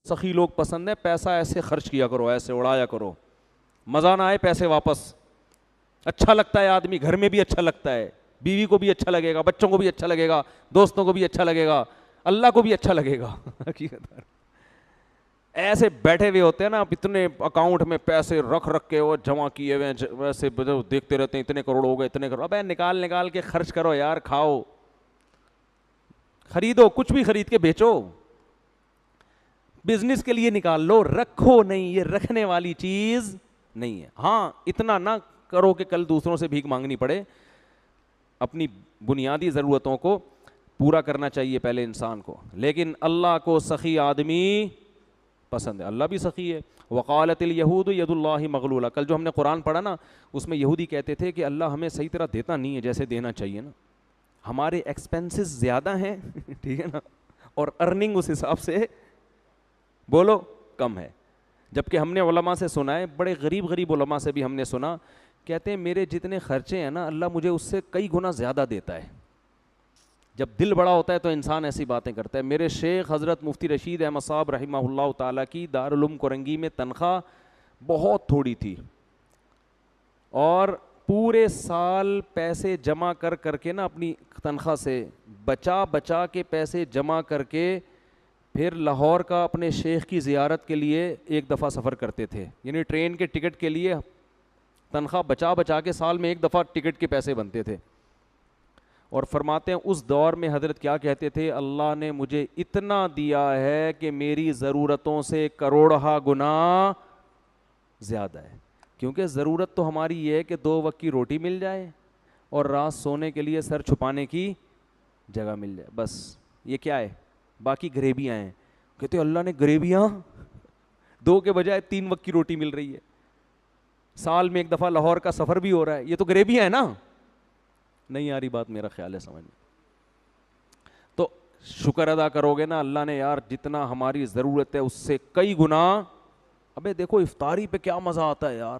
سخی لوگ پسند ہیں، پیسہ ایسے خرچ کیا کرو، ایسے اڑایا کرو، مزہ نہ آئے پیسے واپس. اچھا لگتا ہے آدمی، گھر میں بھی اچھا لگتا ہے، بیوی کو بھی اچھا لگے گا، بچوں کو بھی اچھا لگے گا، دوستوں کو بھی اچھا لگے گا، اللہ کو بھی اچھا لگے گا. حقیقت ایسے بیٹھے ہوئے ہوتے ہیں نا، اتنے اکاؤنٹ میں پیسے رکھ کے وہ جمع کیے ہوئے ہیں، ویسے دیکھتے رہتے ہیں اتنے کروڑ ہو گئے، اتنے کروڑ. ابے نکال کے خرچ کرو یار، کھاؤ، خریدو، کچھ بھی خرید کے بیچو، بزنس کے لیے نکال لو، رکھو نہیں، یہ رکھنے والی چیز نہیں ہے. ہاں اتنا نہ کرو کہ کل دوسروں سے بھیک مانگنی پڑے، اپنی بنیادی ضرورتوں کو پورا کرنا چاہیے پہلے انسان کو. لیکن اللہ کو سخی آدمی پسند ہے، اللہ بھی سخی ہے. وقالت الیہود ید اللہ مغلولہ، کل جو ہم نے قرآن پڑھا نا اس میں یہودی کہتے تھے کہ اللہ ہمیں صحیح طرح دیتا نہیں ہے جیسے دینا چاہیے نا، ہمارے ایکسپینسز زیادہ ہیں ٹھیک ہے نا، اور ارننگ اس حساب سے بولو کم ہے. جبکہ ہم نے علماء سے سنا ہے، بڑے غریب علماء سے بھی ہم نے سنا، کہتے ہیں میرے جتنے خرچے ہیں نا اللہ مجھے اس سے کئی گنا زیادہ دیتا ہے. جب دل بڑا ہوتا ہے تو انسان ایسی باتیں کرتا ہے. میرے شیخ حضرت مفتی رشید احمد صاحب رحمہ اللہ تعالیٰ کی دارالعلوم کرنگی میں تنخواہ بہت تھوڑی تھی، اور پورے سال پیسے جمع کر کے نا اپنی تنخواہ سے بچا کے پیسے جمع کر کے پھر لاہور کا اپنے شیخ کی زیارت کے لیے ایک دفعہ سفر کرتے تھے. یعنی ٹرین کے ٹکٹ کے لیے تنخواہ بچا کے سال میں ایک دفعہ ٹکٹ کے پیسے بنتے تھے. اور فرماتے ہیں اس دور میں حضرت کیا کہتے تھے، اللہ نے مجھے اتنا دیا ہے کہ میری ضرورتوں سے کروڑہ گنا زیادہ ہے. کیونکہ ضرورت تو ہماری یہ ہے کہ 2 وقت کی روٹی مل جائے اور رات سونے کے لیے سر چھپانے کی جگہ مل جائے، بس یہ کیا ہے، باقی غریبیاں ہیں. کہتے اللہ نے غریبیاں 2 کے بجائے 3 وقت کی روٹی مل رہی ہے، سال میں ایک دفعہ لاہور کا سفر بھی ہو رہا ہے، یہ تو غریبیاں ہیں نا. نہیں آ رہی بات، میرا خیال ہے سمجھ میں. تو شکر ادا کرو گے نا، اللہ نے یار جتنا ہماری ضرورت ہے اس سے کئی گنا. ابے دیکھو افطاری پہ کیا مزہ آتا ہے یار،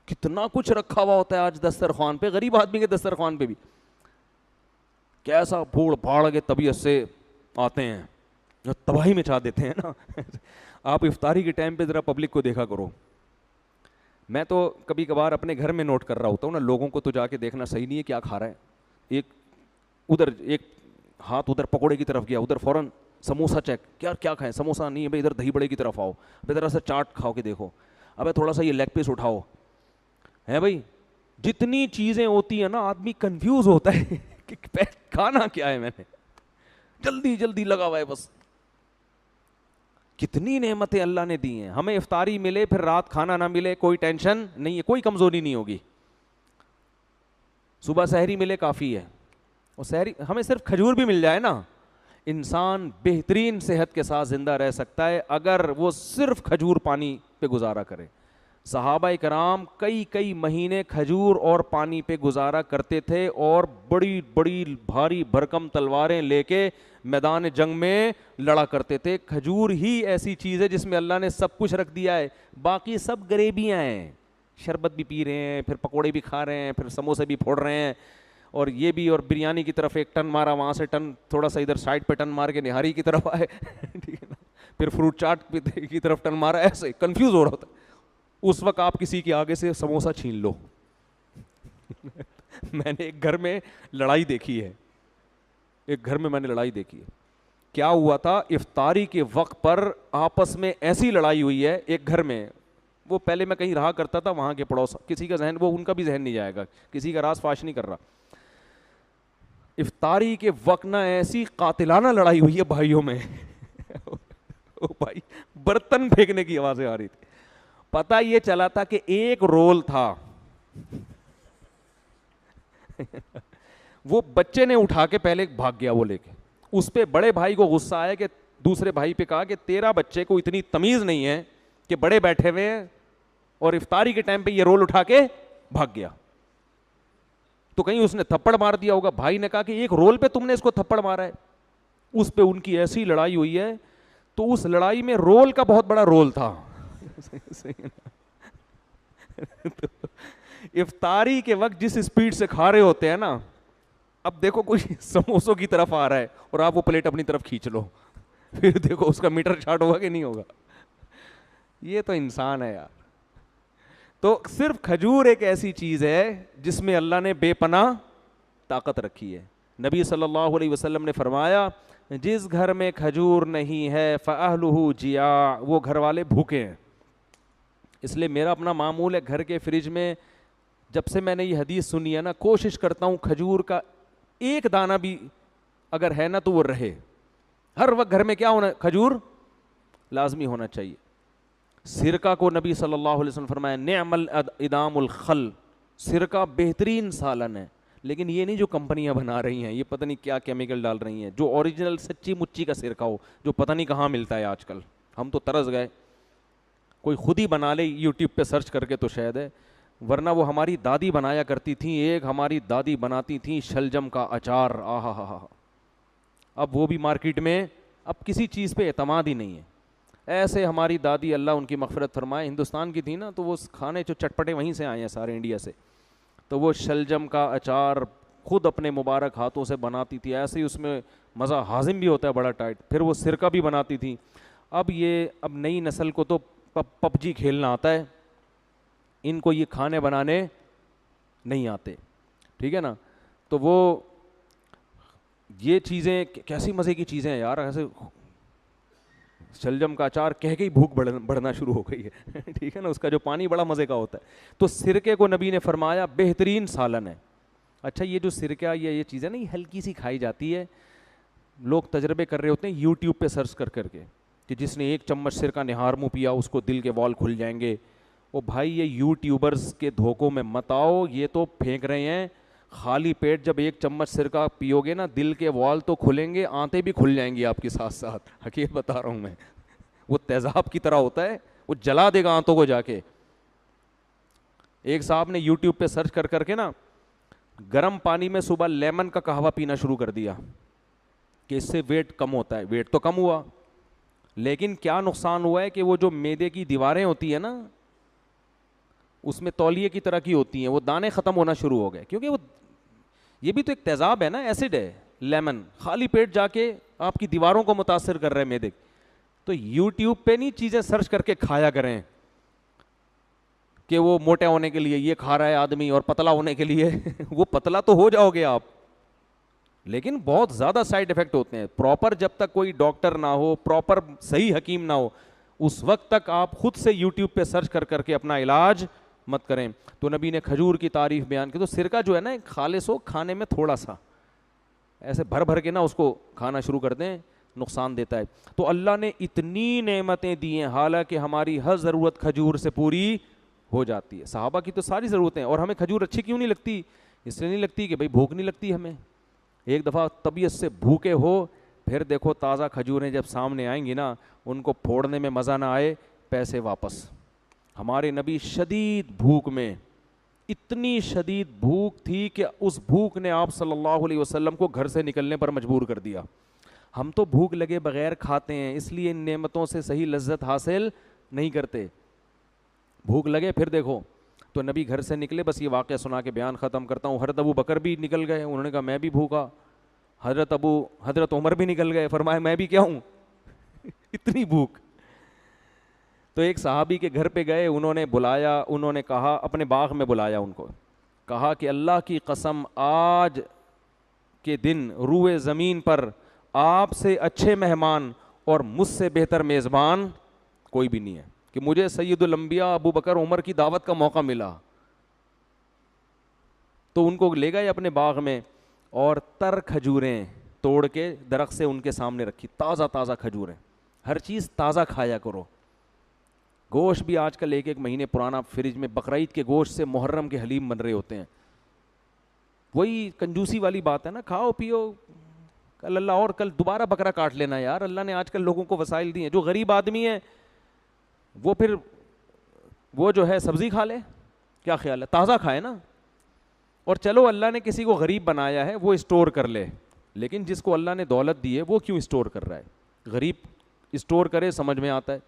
کتنا کچھ رکھا ہوا ہوتا ہے آج دسترخوان پہ، غریب آدمی کے دسترخوان پہ بھی کیسا پھوڑ پھاڑ کے طبیعت سے آتے ہیں، تباہی مچا دیتے ہیں نا. آپ افطاری کے ٹائم پہ ذرا پبلک کو دیکھا کرو. میں تو کبھی کبھار اپنے گھر میں نوٹ کر رہا ہوتا ہوں نا، لوگوں کو تو جا کے دیکھنا صحیح نہیں ہے کیا کھا رہا ہے. ایک ہاتھ ادھر پکوڑے کی طرف گیا، ادھر فوراً سموسہ چیک، کیا کھائیں، سموسہ نہیں ہے بھائی، ادھر دہی بڑے کی طرف آؤ، ابھی ذرا سا چاٹ کھاؤ کے دیکھو، ابے تھوڑا سا یہ لیگ پیس اٹھاؤ ہے بھائی. جتنی چیزیں ہوتی ہیں نا آدمی کنفیوز ہوتا ہے کہ کھانا کیا ہے، میں نے جلدی لگا ہوا ہے بس. کتنی نعمتیں اللہ نے دی ہیں ہمیں، افطاری ملے پھر رات کھانا نہ ملے کوئی ٹینشن نہیں ہے، کوئی کمزوری نہیں ہوگی. صبح سحری ملے کافی ہے، اور سحری ہمیں صرف کھجور بھی مل جائے نا، انسان بہترین صحت کے ساتھ زندہ رہ سکتا ہے اگر وہ صرف کھجور پانی پہ گزارا کرے. صحابہ کرام کئی مہینے کھجور اور پانی پہ گزارا کرتے تھے، اور بڑی بھاری بھرکم تلواریں لے کے میدان جنگ میں لڑا کرتے تھے. کھجور ہی ایسی چیز ہے جس میں اللہ نے سب کچھ رکھ دیا ہے، باقی سب غریبیاں ہیں. شربت بھی پی رہے ہیں، پھر پکوڑے بھی کھا رہے ہیں، پھر سموسے بھی پھوڑ رہے ہیں، اور یہ بھی، اور بریانی کی طرف ایک ٹن مارا، وہاں سے ٹن تھوڑا سا ادھر سائڈ پہ ٹن مار کے نہاری کی طرف آئے ٹھیک ہے نا، پھر فروٹ چاٹ کی طرف ٹن مارا، ایسے کنفیوز ہو رہا ہوتا ہے. اس وقت آپ کسی کے آگے سے سموسہ چھین لو. میں نے ایک گھر میں لڑائی دیکھی ہے، کیا ہوا تھا، افطاری کے وقت پر آپس میں ایسی لڑائی ہوئی ہے ایک گھر میں. وہ پہلے میں کہیں رہا کرتا تھا وہاں کے پڑوس، کسی کا ذہن، وہ ان کا بھی ذہن نہیں جائے گا، کسی کا راز فاش نہیں کر رہا. افطاری کے وقت نہ ایسی قاتلانہ لڑائی ہوئی ہے بھائیوں میں بھائی برتن پھینکنے کی آوازیں آ رہی تھی. پتہ یہ چلا تھا کہ ایک رول تھا وہ بچے نے اٹھا کے پہلے بھاگ گیا وہ لے کے، اس پہ بڑے بھائی کو غصہ آیا کہ دوسرے بھائی پہ کہا کہ تیرا بچے کو اتنی تمیز نہیں ہے کہ بڑے بیٹھے ہوئے ہیں اور افطاری کے ٹائم پہ یہ رول اٹھا کے بھاگ گیا. تو کہیں اس نے تھپڑ مار دیا ہوگا. بھائی نے کہا کہ ایک رول پہ تم نے اس کو تھپڑ مارا ہے. اس پہ ان کی ایسی لڑائی ہوئی ہے. تو اس لڑائی میں رول کا بہت بڑا رول تھا. افطاری کے وقت جس اسپیڈ سے کھا رہے ہوتے ہیں نا، اب دیکھو کوئی سموسوں کی طرف آ رہا ہے اور آپ وہ پلیٹ اپنی طرف کھینچ لو، پھر دیکھو اس کا میٹر چارٹ ہوگا کہ نہیں ہوگا. یہ تو انسان ہے یار. تو صرف کھجور ایک ایسی چیز ہے جس میں اللہ نے بے پناہ طاقت رکھی ہے. نبی صلی اللہ علیہ وسلم نے فرمایا جس گھر میں کھجور نہیں ہے فأہلہ جیاع, وہ گھر والے بھوکے ہیں. اس لیے میرا اپنا معمول ہے گھر کے فریج میں, جب سے میں نے یہ حدیث سنی ہے نا, کوشش کرتا ہوں کھجور کا ایک دانہ بھی اگر ہے نا تو وہ رہے. ہر وقت گھر میں کیا ہونا, کھجور لازمی ہونا چاہیے. سرکہ کو نبی صلی اللہ علیہ وسلم فرمایا نعم الادام الخل, سرکہ بہترین سالن ہے. لیکن یہ نہیں جو کمپنیاں بنا رہی ہیں, یہ پتہ نہیں کیا کیمیکل ڈال رہی ہیں. جو اوریجنل سچی مچی کا سرکہ ہو, جو پتہ نہیں کہاں ملتا ہے آج کل. ہم تو ترس گئے, کوئی خود ہی بنا لے یوٹیوب پہ سرچ کر کے تو شاید ہے, ورنہ وہ ہماری دادی بنایا کرتی تھیں. ایک ہماری دادی بناتی تھیں شلجم کا اچار, آہا ہا ہا. اب وہ بھی مارکیٹ میں, اب کسی چیز پہ اعتماد ہی نہیں ہے. ایسے ہماری دادی اللہ ان کی مغفرت فرمائے ہندوستان کی تھی نا, تو وہ کھانے جو چٹپٹے وہیں سے آئے ہیں سارے انڈیا سے, تو وہ شلجم کا اچار خود اپنے مبارک ہاتھوں سے بناتی تھی. ایسے ہی اس میں مزہ ہاضم بھی ہوتا ہے بڑا ٹائٹ. پھر وہ سرکہ بھی بناتی تھی. اب نئی نسل کو تو پب جی کھیلنا آتا ہے, ان کو یہ کھانے بنانے نہیں آتے, ٹھیک ہے نا. تو وہ یہ چیزیں کیسی مزے کی چیزیں ہیں یار, ایسے شلجم کا اچار کہہ کے ہی بھوک بڑھنا شروع ہو گئی ہے, ٹھیک ہے نا. اس کا جو پانی بڑا مزے کا ہوتا ہے. تو سرکے کو نبی نے فرمایا بہترین سالن ہے. اچھا یہ جو سرکہ یہ چیزیں نا, یہ ہلکی سی کھائی جاتی ہے, لوگ تجربے کر رہے ہوتے ہیں یوٹیوب پہ سرچ کر کر کے کہ جس نے 1 چمچ سرکہ نہار منہ پیا اس کو دل کے وال کھل جائیں گے. او بھائی یہ یوٹیوبرز کے دھوکوں میں مت آؤ, یہ تو پھینک رہے ہیں. خالی پیٹ جب 1 چمچ سرکہ پیو گے نا, دل کے وال تو کھلیں گے, آنتیں بھی کھل جائیں گی آپ کے ساتھ ساتھ. حقیقت بتا رہا ہوں میں, وہ تیزاب کی طرح ہوتا ہے, وہ جلا دے گا آنتوں کو جا کے. ایک صاحب نے یوٹیوب پہ سرچ کر کر کے نا گرم پانی میں صبح لیمن کا قہوہ پینا شروع کر دیا کہ اس سے ویٹ کم ہوتا ہے. ویٹ تو کم ہوا, لیکن کیا نقصان ہوا ہے کہ وہ جو معدے کی دیواریں ہوتی ہیں نا, اس میں تولیے کی طرح کی ہوتی ہیں, وہ دانے ختم ہونا شروع ہو گئے. کیونکہ وہ یہ بھی تو ایک تیزاب ہے نا, ایسڈ ہے لیمن, خالی پیٹ جا کے آپ کی دیواروں کو متاثر کر رہے ہیں معدے. تو یوٹیوب پہ نہیں چیزیں سرچ کر کے کھایا کریں کہ وہ موٹے ہونے کے لیے یہ کھا رہا ہے آدمی اور پتلا ہونے کے لیے وہ پتلا تو ہو جاؤ گے آپ, لیکن بہت زیادہ سائڈ افیکٹ ہوتے ہیں. پراپر جب تک کوئی ڈاکٹر نہ ہو, پراپر صحیح حکیم نہ ہو, اس وقت تک آپ خود سے یوٹیوب پہ سرچ کر کر کے اپنا علاج مت کریں. تو نبی نے کھجور کی تعریف بیان کی. تو سرکہ جو ہے نا ایک خالص ہو, کھانے میں تھوڑا سا ایسے بھر بھر کے نا اس کو کھانا شروع کر دیں, نقصان دیتا ہے. تو اللہ نے اتنی نعمتیں دی ہیں, حالانکہ ہماری ہر ضرورت کھجور سے پوری ہو جاتی ہے. صحابہ کی تو ساری ضرورتیں, اور ہمیں کھجور اچھی کیوں نہیں لگتی؟ اس لیے نہیں لگتی کہ بھائی بھوک نہیں لگتی ہمیں. ایک دفعہ طبیعت سے بھوکے ہو, پھر دیکھو تازہ کھجوریں جب سامنے آئیں گی نا, ان کو پھوڑنے میں مزہ نہ آئے, پیسے واپس. ہمارے نبی شدید بھوک میں, اتنی شدید بھوک تھی کہ اس بھوک نے آپ صلی اللہ علیہ وسلم کو گھر سے نکلنے پر مجبور کر دیا. ہم تو بھوک لگے بغیر کھاتے ہیں, اس لیے ان نعمتوں سے صحیح لذت حاصل نہیں کرتے. بھوک لگے پھر دیکھو. تو نبی گھر سے نکلے, بس یہ واقعہ سنا کے بیان ختم کرتا ہوں. حضرت ابو بکر بھی نکل گئے, انہوں نے کہا میں بھی بھوکا. حضرت عمر بھی نکل گئے, فرمایا میں بھی کیا ہوں اتنی بھوک. تو ایک صحابی کے گھر پہ گئے, انہوں نے بلایا, انہوں نے کہا, اپنے باغ میں بلایا ان کو, کہا کہ اللہ کی قسم آج کے دن روئے زمین پر آپ سے اچھے مہمان اور مجھ سے بہتر میزبان کوئی بھی نہیں ہے, کہ مجھے سید الانبیاء ابو بکر عمر کی دعوت کا موقع ملا. تو ان کو لے گئے اپنے باغ میں, اور تر کھجوریں توڑ کے درخت سے ان کے سامنے رکھی, تازہ تازہ کھجوریں. ہر چیز تازہ کھایا کرو. گوشت بھی آج کل 1 مہینے پرانا فریج میں, بقرعید کے گوشت سے محرم کے حلیم بن رہے ہوتے ہیں. وہی کنجوسی والی بات ہے نا, کھاؤ پیو, کل اللہ اور کل دوبارہ بکرا کاٹ لینا یار. اللہ نے آج کل لوگوں کو وسائل دیے ہیں. جو غریب آدمی ہے وہ پھر وہ جو ہے سبزی کھا لے, کیا خیال ہے, تازہ کھائے نا. اور چلو اللہ نے کسی کو غریب بنایا ہے, وہ اسٹور کر لے, لیکن جس کو اللہ نے دولت دی ہے وہ کیوں اسٹور کر رہا ہے؟ غریب اسٹور کرے, سمجھ میں آتا ہے.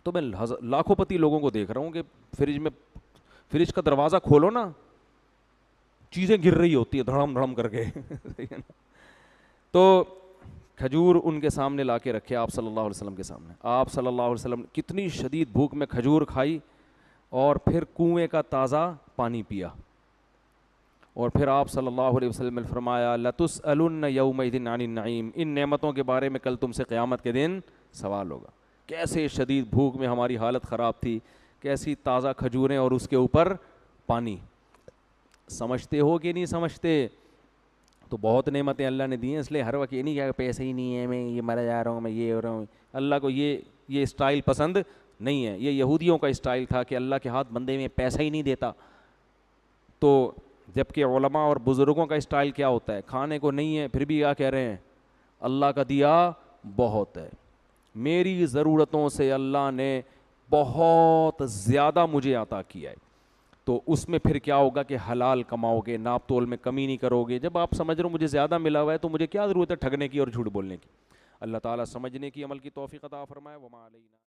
تو میں لاکھوں پتی لوگوں کو دیکھ رہا ہوں کہ فریج کا دروازہ کھولو نا, چیزیں گر رہی ہوتی ہے دھڑم دھڑم کر کے تو کھجور ان کے سامنے لا کے رکھے آپ صلی اللہ علیہ وسلم کے سامنے. آپ صلی اللہ علیہ وسلم کتنی شدید بھوک میں کھجور کھائی اور پھر کنویں کا تازہ پانی پیا, اور پھر آپ صلی اللہ علیہ وسلم نے فرمایا لَتُسْأَلُنَّ يَوْمَئِذٍ عَنِ النَّعِيمِ, ان نعمتوں کے بارے میں کل تم سے قیامت کے دن سوال ہوگا. کیسے شدید بھوک میں ہماری حالت خراب تھی, کیسی تازہ کھجوریں اور اس کے اوپر پانی. سمجھتے ہو کہ نہیں سمجھتے؟ تو بہت نعمتیں اللہ نے دی ہیں, اس لیے ہر وقت یہ نہیں کہ پیسے ہی نہیں ہے, میں یہ مرا جا رہا ہوں, میں یہ ہو رہا ہوں. اللہ کو یہ اسٹائل پسند نہیں ہے. یہ یہودیوں کا اسٹائل تھا کہ اللہ کے ہاتھ بندے میں پیسہ ہی نہیں دیتا. تو جبکہ علماء اور بزرگوں کا اسٹائل کیا ہوتا ہے, کھانے کو نہیں ہے پھر بھی کیا کہہ رہے ہیں, اللہ کا دیا بہت ہے, میری ضرورتوں سے اللہ نے بہت زیادہ مجھے عطا کیا ہے. تو اس میں پھر کیا ہوگا کہ حلال کماؤ گے, ناپ تول میں کمی نہیں کرو گے. جب آپ سمجھ رہے ہو مجھے زیادہ ملا ہوا ہے تو مجھے کیا ضرورت ہے ٹھگنے کی اور جھوٹ بولنے کی. اللہ تعالیٰ سمجھنے کی عمل کی توفیق عطا فرمائے. وما علینا.